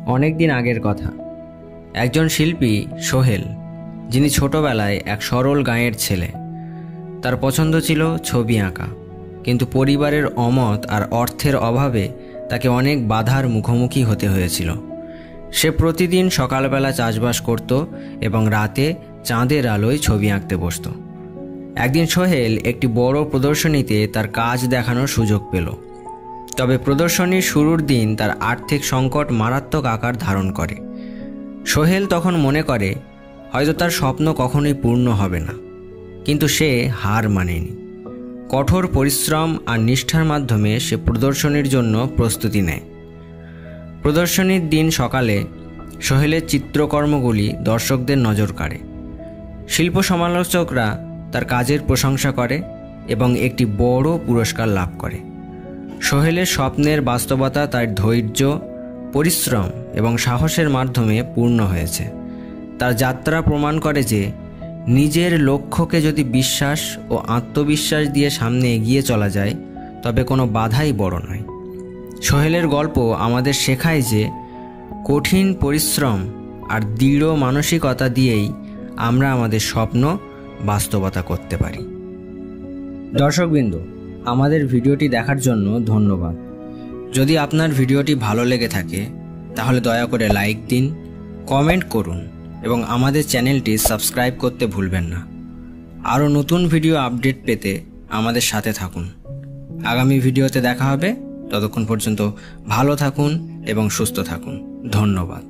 অনেক দিন আগের কথা। একজন শিল্পী সোহেল, যিনি ছোটবেলায় এক সরল গাঁয়ের ছেলে। তার পছন্দ ছিল ছবি আঁকা, কিন্তু পরিবারের অমত আর অর্থের অভাবে তাকে অনেক বাধার মুখোমুখি হতে হয়েছিল। সে প্রতিদিন সকালবেলা চাষবাস করত এবং রাতে চাঁদের আলোয় ছবি আঁকতে বসত। একদিন সোহেল একটি বড় প্রদর্শনীতে তার কাজ দেখানোর সুযোগ পেল। তবে প্রদর্শনীর শুরুর দিন তার আর্থিক সংকট মারাত্মক আকার ধারণ করে। সোহেল তখন মনে করে হয়তো তার স্বপ্ন কখনোই পূর্ণ হবে না, কিন্তু সে হার মানেনি। কঠোর পরিশ্রম আর নিষ্ঠার মাধ্যমে সে প্রদর্শনীর জন্য প্রস্তুতি নেয়। প্রদর্শনীর দিন সকালে সোহেলের চিত্রকর্মগুলি দর্শকদের নজর কাড়ে। শিল্প সমালোচকরা তার কাজের প্রশংসা করে এবং একটি বড় পুরস্কার লাভ করে। সোহেলের স্বপ্নের বাস্তবতা তার ধৈর্য, পরিশ্রম এবং সাহসের মাধ্যমে পূর্ণ হয়েছে। তার যাত্রা প্রমাণ করে যে নিজের লক্ষ্যকে যদি বিশ্বাস ও আত্মবিশ্বাস দিয়ে সামনে এগিয়ে চলা যায়, তবে কোনো বাধাই বড় নয়। সোহেলের গল্প আমাদের শেখায় যে কঠিন পরিশ্রম আর দৃঢ় মানসিকতা দিয়েই আমরা আমাদের স্বপ্ন বাস্তবতা করতে পারি। দর্শকবৃন্দ, আমাদের ভিডিওটি দেখার জন্য ধন্যবাদ। যদি আপনার ভিডিওটি ভালো লেগে থাকে তাহলে দয়া করে লাইক দিন, কমেন্ট করুন এবং আমাদের চ্যানেলটি সাবস্ক্রাইব করতে ভুলবেন না। আরও নতুন ভিডিও আপডেট পেতে আমাদের সাথে থাকুন। আগামী ভিডিওতে দেখা হবে। ততক্ষণ পর্যন্ত ভালো থাকুন এবং সুস্থ থাকুন। ধন্যবাদ।